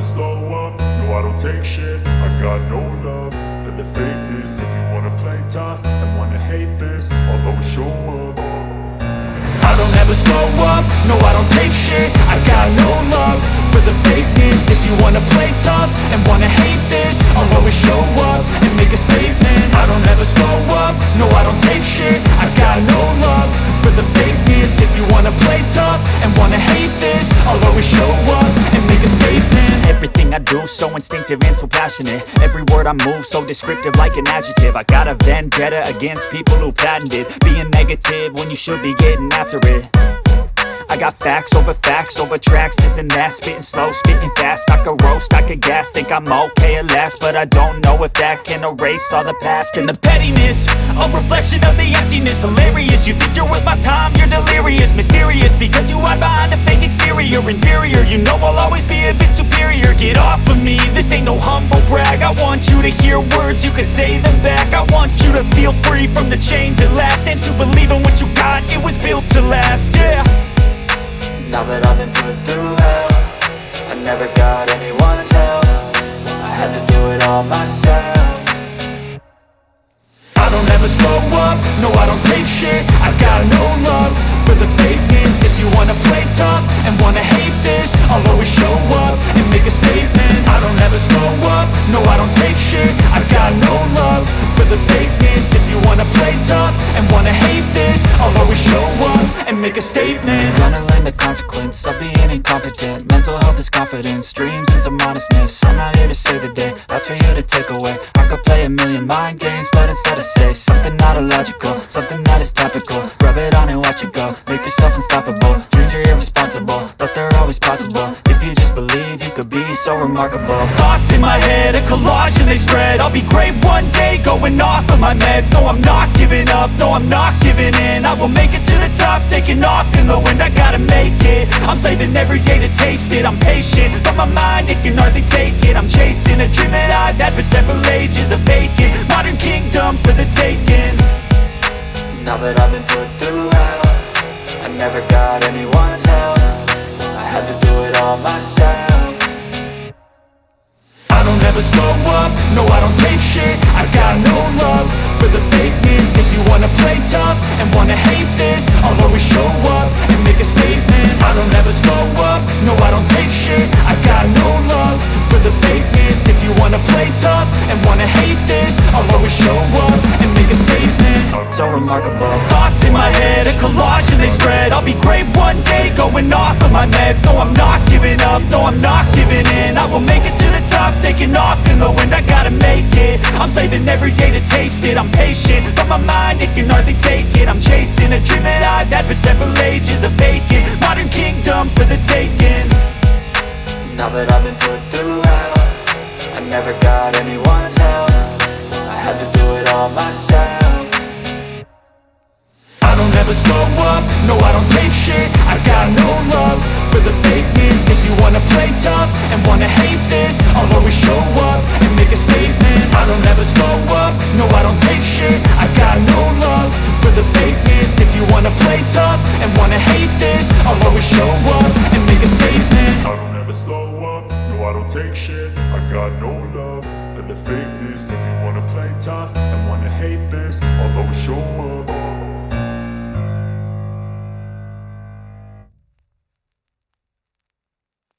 slow up, no I don't take shit. I got no love for the fakeness. If you wanna play tough and wanna hate this, I'll always show up. I don't ever slow up, no I don't take shit. I got no love for the fakeness. If you wanna play tough and wanna hate this, I'll always show up and make a statement. I don't ever slow up, no I don't take shit. I got no love for the fakeness. If you wanna play tough and wanna hate this, I'll always show up and make a statement. Everything I do so instinctive and so passionate. Every word I move so descriptive like an adjective. I got a vendetta against people who patented being negative when you should be getting after it. I got facts over tracks, this and that. Spitting slow, spitting fast. I could roast, I could gas. Think I'm okay at last, but I don't know if that can erase all the past. And the pettiness, a reflection of the emptiness. Hilarious, you think you're worth my time, you're delirious. Mysterious, because you hide behind a fake exterior. Inferior, you know I'll always be a bit superior. Get off of me, this ain't no humble brag. I want you to hear words, you can say them back. I want you to feel free from the chains at last, and to believe in what you got, it was built to last, yeah. Now that I've been put through hell, I never got anyone's help. I had to do it all myself. I don't ever slow up, no I don't take shit. I got no love for the fakeness. If you wanna play tough and wanna hate this, I'll always show up and make a statement. I don't ever slow up, no I don't take shit. I got no love for the fakeness. If you wanna play tough and wanna hate this, I'll always show up and make a statement. Gonna learn the consequence of being incompetent. Mental health is confidence, dreams and some modestness. I'm not here to save the day, that's for you to take away. I could play a million mind games, but instead I say something not illogical, something that is topical. Rub it on and watch it go, make yourself unstoppable. Dreams are irresponsible, but they're always possible. If you just believe, you could be so remarkable. Thoughts in my head, a collage and they spread. I'll be great one day, going off of my meds. No, I'm not giving up, no, I'm not giving in. I will make it to the top, taking off in the wind. I gotta make it, I'm saving every day to taste it. I'm patient, but my mind, it can hardly take it. I'm chasing a dream that I've had for several ages. A vacant, modern kingdom for the taking. Now that I've been put through hell, I never got anyone's help. I had to do it all myself. I don't ever slow up, no I don't take shit. I got no love for the fakeness. If you wanna play tough and wanna hate this, I'll always show up and make a statement. I don't ever slow up, no I don't take shit. I got no love for the fakeness. If you wanna play tough and wanna hate this, I'll always show up and make a statement. So remarkable. Thoughts in my head, a collage and they spread. I'll be great one day, going off of my meds. No, I'm not giving up, no, I'm not giving in. I will make it to the top, taking off in the wind. I gotta make it, I'm saving every day to taste it. I'm patient, but my mind, it can hardly take it. I'm chasing a dream that I've had for several ages. A vacant, modern kingdom for the taking. Now that I've been put through hell, I never got anyone's help. I had to do it all myself. I don't ever slow up, no I don't take shit. I got no love for the fakeness. If you wanna play tough and wanna hate this, I'll always show up and make a statement. I don't ever slow up, no I don't take shit. I got no love for the fakeness. If you wanna play tough and wanna hate this, I'll always show up and make a statement. I don't ever slow up, no I don't take shit. I got no love for the fakeness. If you wanna play tough